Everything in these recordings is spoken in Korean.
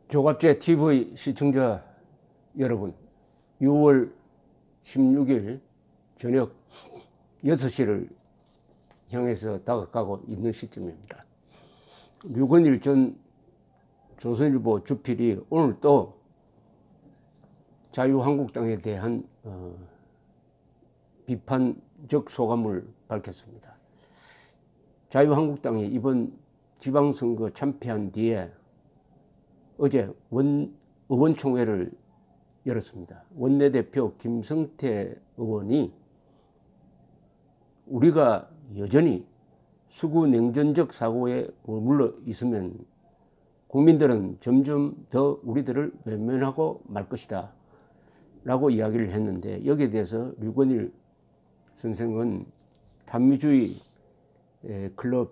조갑제 TV 시청자 여러분, 6월 16일 저녁 6시를 향해서 다가가고 있는 시점입니다. 류건일 전 조선일보 주필이 오늘 또 자유한국당에 대한 비판적 소감을 밝혔습니다. 자유한국당이 이번 지방선거 참패한 뒤에 어제 의원총회를 열었습니다. 원내대표 김성태 의원이 우리가 여전히 수구 냉전적 사고에 머물러 있으면 국민들은 점점 더 우리들을 외면하고 말 것이다 라고 이야기를 했는데, 여기에 대해서 류건일 선생은 단미주의 클럽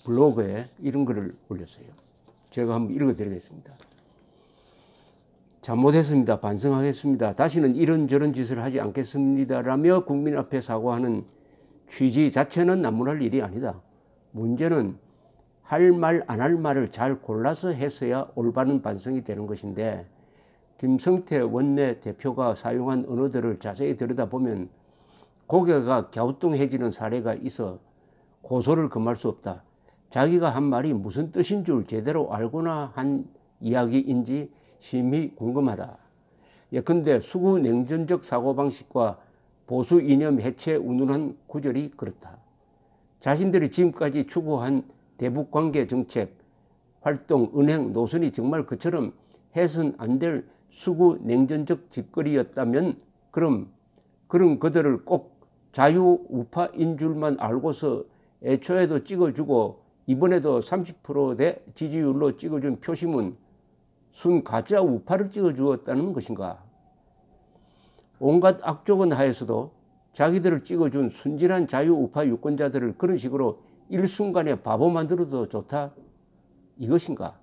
블로그에 이런 글을 올렸어요. 제가 한번 읽어드리겠습니다. 잘못했습니다. 반성하겠습니다. 다시는 이런저런 짓을 하지 않겠습니다라며 국민 앞에 사과하는 취지 자체는 나무랄 일이 아니다. 문제는 할 말 안 할 말을 잘 골라서 해서야 올바른 반성이 되는 것인데, 김성태 원내대표가 사용한 언어들을 자세히 들여다보면 고개가 갸우뚱해지는 사례가 있어 고소를 금할 수 없다. 자기가 한 말이 무슨 뜻인 줄 제대로 알고나 한 이야기인지 심히 궁금하다. 예컨대 수구 냉전적 사고방식과 보수 이념 해체 운운한 구절이 그렇다. 자신들이 지금까지 추구한 대북관계 정책, 활동, 은행, 노선이 정말 그처럼 해선 안 될 수구 냉전적 짓거리였다면 그럼 그런 그들을 꼭 자유우파인 줄만 알고서 애초에도 찍어주고 이번에도 30%대 지지율로 찍어준 표심은 순 가짜 우파를 찍어주었다는 것인가? 온갖 악조건 하에서도 자기들을 찍어준 순진한 자유우파 유권자들을 그런 식으로 일순간에 바보 만들어도 좋다? 이것인가?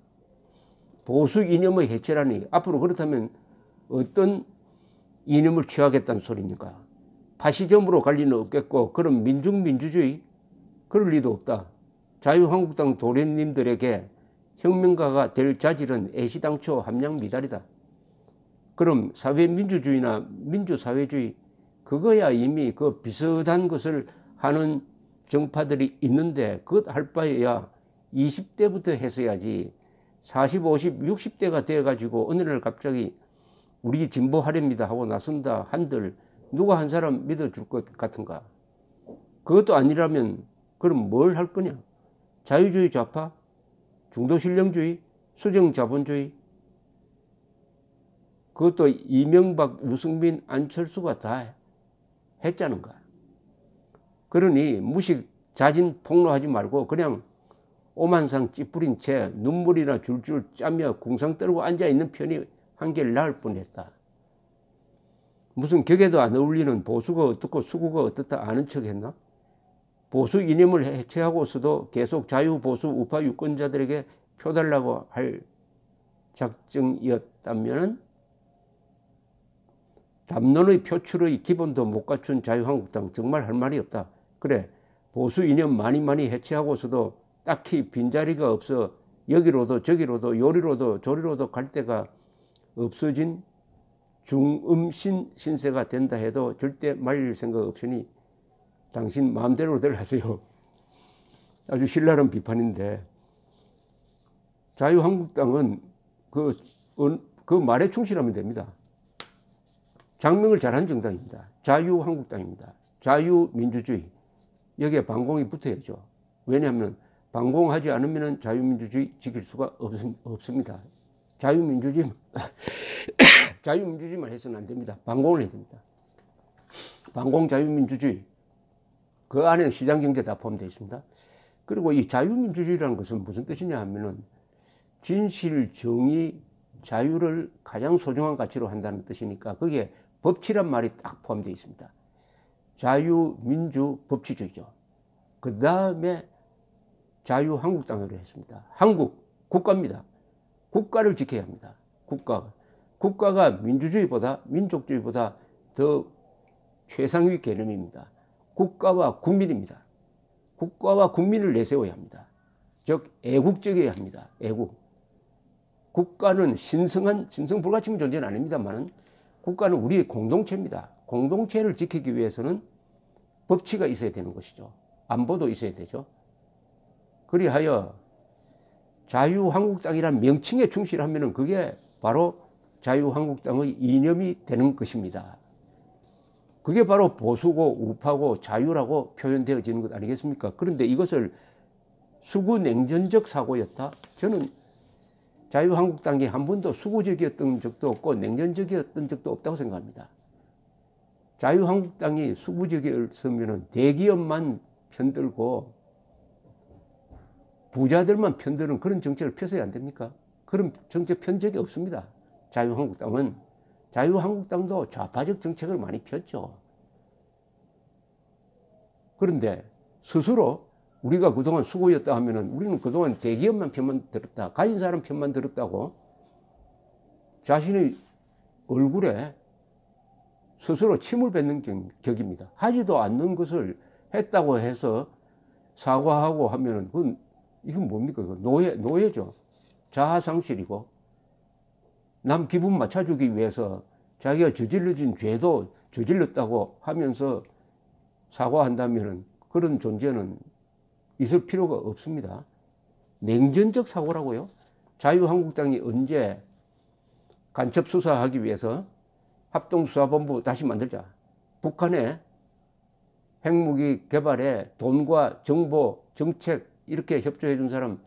보수 이념의 해체라니, 앞으로 그렇다면 어떤 이념을 취하겠다는 소리입니까? 파시즘으로 갈 리는 없겠고, 그럼 민중민주주의? 그럴 리도 없다. 자유한국당 도련님들에게 혁명가가 될 자질은 애시당초 함량미달이다. 그럼 사회민주주의나 민주사회주의, 그거야 이미 그 비슷한 것을 하는 정파들이 있는데 그것 할 바에야 20대부터 했어야지. 40, 50, 60대가 돼가지고 어느 날 갑자기 우리 진보하렵니다 하고 나선다 한들 누가 한 사람 믿어줄 것 같은가? 그것도 아니라면 그럼 뭘 할 거냐? 자유주의 좌파? 중도신령주의? 수정자본주의? 그것도 이명박, 유승민, 안철수가 다 했자는가? 그러니 무식, 자진, 폭로하지 말고 그냥 오만상 찌푸린 채 눈물이나 줄줄 짜며 궁상 떨고 앉아있는 편이 한결 나을 뻔했다. 무슨 격에도 안 어울리는 보수가 어떻고 수구가 어떻다 아는 척 했나? 보수 이념을 해체하고서도 계속 자유보수 우파 유권자들에게 표달라고 할 작정이었다면 담론의 표출의 기본도 못 갖춘 자유한국당 정말 할 말이 없다. 그래, 보수 이념 많이 해체하고서도 딱히 빈자리가 없어 여기로도 저기로도 요리로도 조리로도 갈 데가 없어진 중음신 신세가 된다 해도 절대 말릴 생각 없으니 당신 마음대로들 하세요. 아주 신랄한 비판인데, 자유한국당은 그 말에 충실하면 됩니다. 장명을 잘한 정당입니다. 자유한국당입니다. 자유민주주의. 여기에 반공이 붙어야죠. 왜냐하면 반공하지 않으면 자유민주주의 지킬 수가 없습니다. 자유민주주의만 해서는 안 됩니다. 반공을 해야 됩니다. 반공 자유민주주의. 그 안에 시장경제 다 포함되어 있습니다. 그리고 이 자유민주주의라는 것은 무슨 뜻이냐 하면은 진실, 정의, 자유를 가장 소중한 가치로 한다는 뜻이니까 거기에 법치란 말이 딱 포함되어 있습니다. 자유민주 법치주의죠. 그 다음에 자유한국당으로 했습니다. 한국, 국가입니다. 국가를 지켜야 합니다. 국가가 민주주의보다 민족주의보다 더 최상위 개념입니다. 국가와 국민입니다. 국가와 국민을 내세워야 합니다. 즉 애국적이어야 합니다. 애국. 국가는 신성 불가침한 존재는 아닙니다만 국가는 우리의 공동체입니다. 공동체를 지키기 위해서는 법치가 있어야 되는 것이죠. 안보도 있어야 되죠. 그리하여 자유한국당이라는 명칭에 충실하면 그게 바로 자유한국당의 이념이 되는 것입니다. 그게 바로 보수고 우파고 자유라고 표현되어지는 것 아니겠습니까? 그런데 이것을 수구 냉전적 사고였다? 저는 자유한국당이 한 번도 수구적이었던 적도 없고 냉전적이었던 적도 없다고 생각합니다. 자유한국당이 수구적이었으면 대기업만 편들고 부자들만 편드는 그런 정책을 펴서야 안 됩니까? 그런 정책 편 적이 없습니다. 자유한국당도 좌파적 정책을 많이 폈죠. 그런데 스스로 우리가 그동안 수고였다 하면은 우리는 그동안 대기업만 편만 들었다, 가진 사람 편만 들었다고 자신의 얼굴에 스스로 침을 뱉는 격입니다. 하지도 않는 것을 했다고 해서 사과하고 하면은 이건 뭡니까? 노예죠. 자아상실이고 남 기분 맞춰주기 위해서 자기가 저질러진 죄도 저질렀다고 하면서 사과한다면은 그런 존재는 있을 필요가 없습니다. 냉전적 사고라고요. 자유한국당이 언제 간첩 수사하기 위해서 합동수사본부 다시 만들자, 북한의 핵무기 개발에 돈과 정보, 정책 이렇게 협조해 준 사람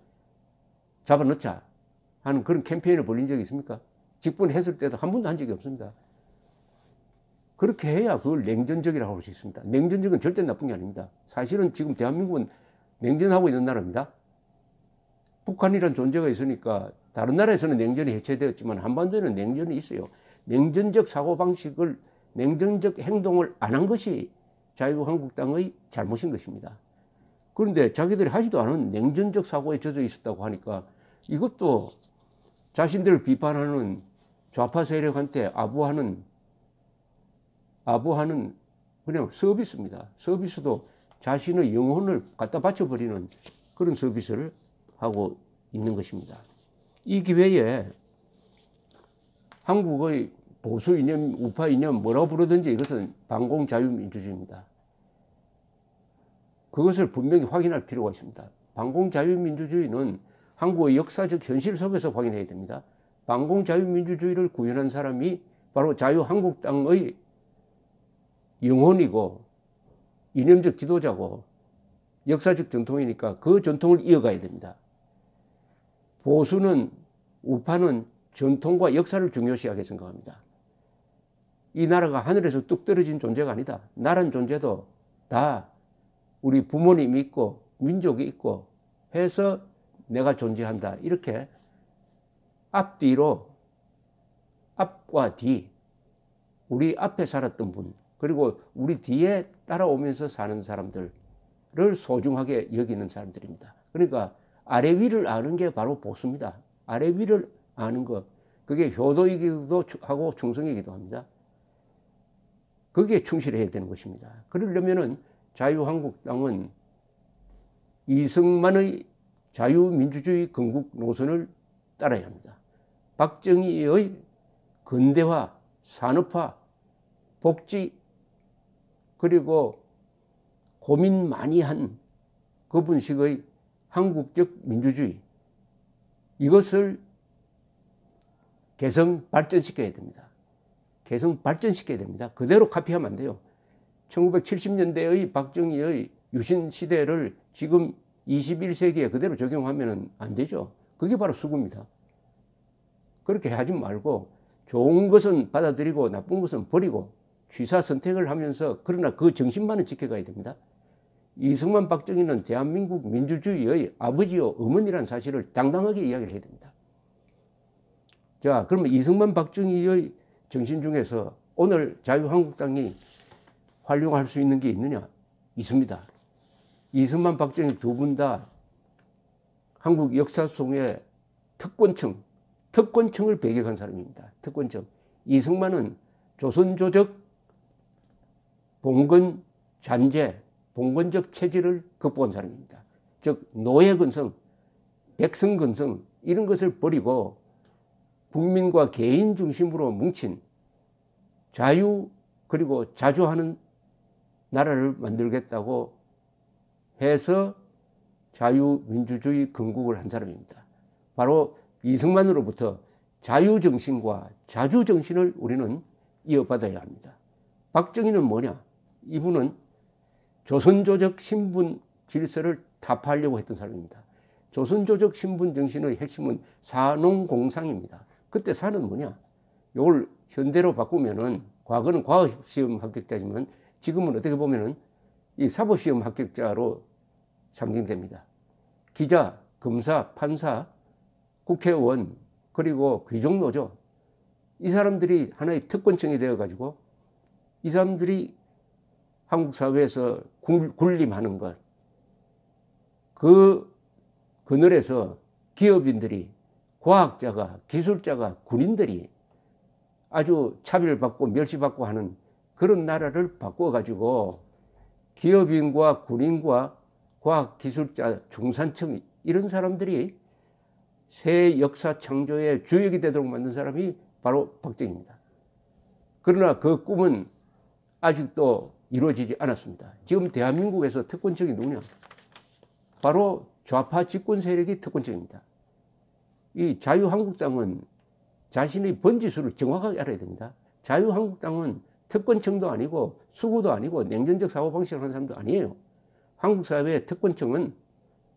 잡아넣자 하는 그런 캠페인을 벌린 적이 있습니까? 직분했을 때도 한 번도 한 적이 없습니다. 그렇게 해야 그걸 냉전적이라고 할 수 있습니다. 냉전적은 절대 나쁜 게 아닙니다. 사실은 지금 대한민국은 냉전하고 있는 나라입니다. 북한이라는 존재가 있으니까 다른 나라에서는 냉전이 해체되었지만 한반도에는 냉전이 있어요. 냉전적 사고방식을, 냉전적 행동을 안 한 것이 자유한국당의 잘못인 것입니다. 그런데 자기들이 하지도 않은 냉전적 사고에 젖어 있었다고 하니까 이것도 자신들을 비판하는 좌파 세력한테 아부하는 그냥 서비스입니다. 서비스도 자신의 영혼을 갖다 바쳐버리는 그런 서비스를 하고 있는 것입니다. 이 기회에 한국의 보수 이념, 우파 이념 뭐라고 부르든지 이것은 반공자유민주주의입니다. 그것을 분명히 확인할 필요가 있습니다. 반공자유민주주의는 한국의 역사적 현실 속에서 확인해야 됩니다. 반공자유민주주의를 구현한 사람이 바로 자유한국당의 영혼이고 이념적 지도자고 역사적 전통이니까 그 전통을 이어가야 됩니다. 보수는, 우파는 전통과 역사를 중요시하게 생각합니다. 이 나라가 하늘에서 뚝 떨어진 존재가 아니다. 나라는 존재도 다 우리 부모님이 있고 민족이 있고 해서 내가 존재한다. 이렇게 앞뒤로, 앞과 뒤, 우리 앞에 살았던 분, 그리고 우리 뒤에 따라오면서 사는 사람들을 소중하게 여기는 사람들입니다. 그러니까 아래 위를 아는 게 바로 보수입니다. 아래 위를 아는 것, 그게 효도이기도 하고 충성이기도 합니다. 거기에 충실해야 되는 것입니다. 그러려면은 자유한국당은 이승만의 자유민주주의 건국 노선을 따라야 합니다. 박정희의 근대화, 산업화, 복지, 그리고 고민 많이 한 그분식의 한국적 민주주의, 이것을 개성 발전시켜야 됩니다. 개성 발전시켜야 됩니다. 그대로 카피하면 안 돼요. 1970년대의 박정희의 유신 시대를 지금 21세기에 그대로 적용하면 안 되죠. 그게 바로 수구입니다. 그렇게 하지 말고 좋은 것은 받아들이고 나쁜 것은 버리고 취사 선택을 하면서, 그러나 그 정신만은 지켜가야 됩니다. 이승만 박정희는 대한민국 민주주의의 아버지요 어머니라는 사실을 당당하게 이야기를 해야 됩니다. 자, 그러면 이승만 박정희의 정신 중에서 오늘 자유한국당이 활용할 수 있는 게 있느냐? 있습니다. 이승만 박정희 두 분 다 한국 역사 속에 특권층을 배격한 사람입니다. 특권층. 이승만은 조선조적 봉건 잔재, 봉건적 체질을 극복한 사람입니다. 즉 노예근성, 백성근성 이런 것을 버리고 국민과 개인 중심으로 뭉친 자유 그리고 자주하는 나라를 만들겠다고 해서 자유민주주의 건국을 한 사람입니다. 바로 이승만으로부터 자유정신과 자주정신을 우리는 이어받아야 합니다. 박정희는 뭐냐? 이분은 조선조적 신분 질서를 타파하려고 했던 사람입니다. 조선조적 신분 정신의 핵심은 산농공상입니다. 그때 산은 뭐냐? 이걸 현대로 바꾸면은 과거는 과학시험 합격자지만 지금은 어떻게 보면은 이 사법시험 합격자로 상징됩니다. 기자, 검사, 판사, 국회의원 그리고 귀족노조 이 사람들이 하나의 특권층이 되어가지고 이 사람들이 한국 사회에서 군림하는 것 그 그늘에서 기업인들이 과학자가 기술자가 군인들이 아주 차별받고 멸시받고 하는 그런 나라를 바꿔가지고 기업인과 군인과 과학기술자 중산층 이런 사람들이 새 역사 창조의 주역이 되도록 만든 사람이 바로 박정희입니다. 그러나 그 꿈은 아직도 이루어지지 않았습니다. 지금 대한민국에서 특권층이 누구냐? 바로 좌파 집권 세력이 특권층입니다. 이 자유한국당은 자신의 번지수를 정확하게 알아야 됩니다. 자유한국당은 특권층도 아니고 수구도 아니고 냉전적 사고방식을 하는 사람도 아니에요. 한국 사회의 특권층은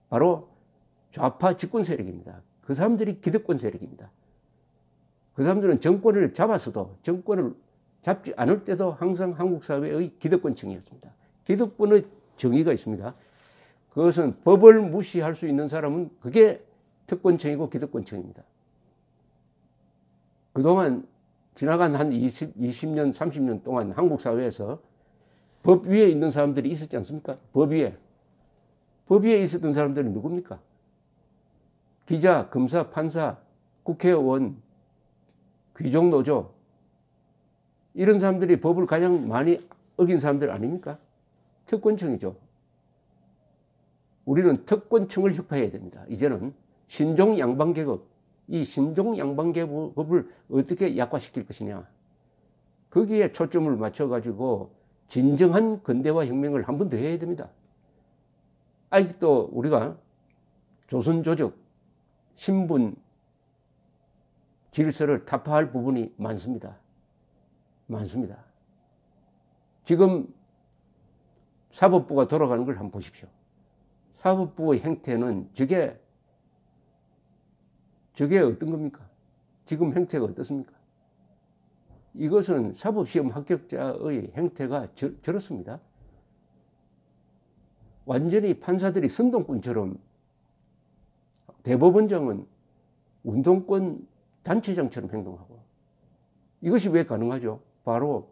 바로 좌파 집권 세력입니다. 그 사람들이 기득권 세력입니다. 그 사람들은 정권을 잡았어도 정권을 잡지 않을 때도 항상 한국 사회의 기득권층이었습니다. 기득권의 정의가 있습니다. 그것은 법을 무시할 수 있는 사람은 그게 특권층이고 기득권층입니다. 그동안 지나간 한 20년, 30년 동안 한국 사회에서 법 위에 있는 사람들이 있었지 않습니까? 법 위에. 법 위에 있었던 사람들은 누굽니까? 기자, 검사, 판사, 국회의원, 귀족노조 이런 사람들이 법을 가장 많이 어긴 사람들 아닙니까? 특권층이죠. 우리는 특권층을 혁파해야 됩니다. 이제는 신종 양반계급, 이 신종 양반계급을 어떻게 약화시킬 것이냐. 거기에 초점을 맞춰가지고 진정한 근대화 혁명을 한 번 더 해야 됩니다. 아직도 우리가 조선조적 신분 질서를 타파할 부분이 많습니다. 많습니다. 지금 사법부가 돌아가는 걸 한번 보십시오. 사법부의 행태는 저게 어떤 겁니까? 지금 행태가 어떻습니까? 이것은 사법시험 합격자의 행태가 저렇습니다. 완전히 판사들이 선동꾼처럼 대법원장은 운동권 단체장처럼 행동하고 이것이 왜 가능하죠? 바로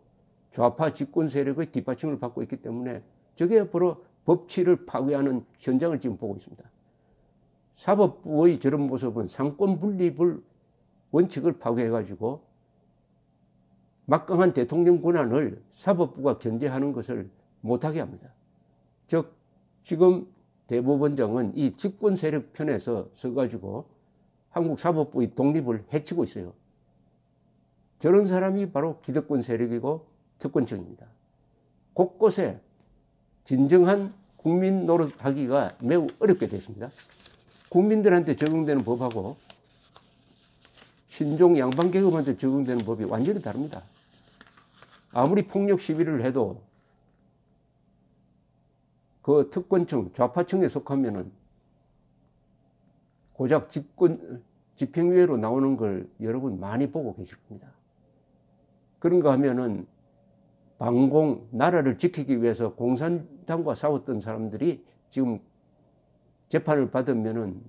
좌파 집권 세력의 뒷받침을 받고 있기 때문에 저게 바로 법치를 파괴하는 현장을 지금 보고 있습니다. 사법부의 저런 모습은 상권 분립을 원칙을 파괴해가지고 막강한 대통령 권한을 사법부가 견제하는 것을 못하게 합니다. 즉 지금 대법원장은 이 집권 세력 편에서 서가지고 한국 사법부의 독립을 해치고 있어요. 저런 사람이 바로 기득권 세력이고 특권층입니다. 곳곳에 진정한 국민 노릇하기가 매우 어렵게 됐습니다. 국민들한테 적용되는 법하고 신종 양반계급한테 적용되는 법이 완전히 다릅니다. 아무리 폭력 시위를 해도 그 특권층, 좌파층에 속하면은 고작 집행유예로 나오는 걸 여러분 많이 보고 계실 겁니다. 그런가 하면은 반공, 나라를 지키기 위해서 공산당과 싸웠던 사람들이 지금 재판을 받으면은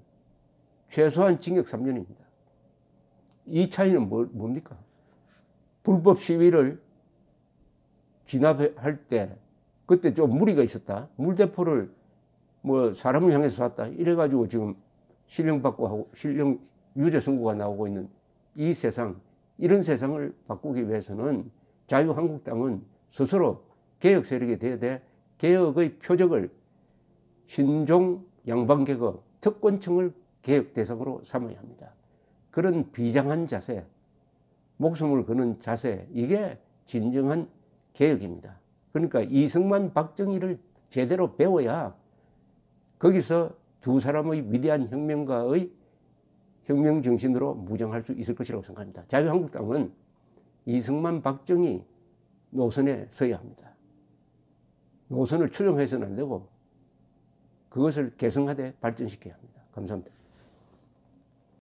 최소한 징역 3년입니다. 이 차이는 뭡니까? 불법 시위를 진압할 때 그때 좀 무리가 있었다. 물대포를 뭐 사람을 향해서 쐈다. 이래가지고 지금 실형받고 하고 실형 유죄 선고가 나오고 있는 이 세상, 이런 세상을 바꾸기 위해서는 자유한국당은 스스로 개혁 세력이 되어야 돼. 개혁의 표적을 신종 양반계급 특권층을 개혁 대상으로 삼아야 합니다. 그런 비장한 자세, 목숨을 거는 자세, 이게 진정한 개혁입니다. 그러니까 이승만, 박정희를 제대로 배워야 거기서 두 사람의 위대한 혁명가의 혁명 정신으로 무장할 수 있을 것이라고 생각합니다. 자유한국당은 이승만, 박정희 노선에 서야 합니다. 노선을 추종해서는 안 되고 그것을 개성화돼 발전시켜야 합니다. 감사합니다.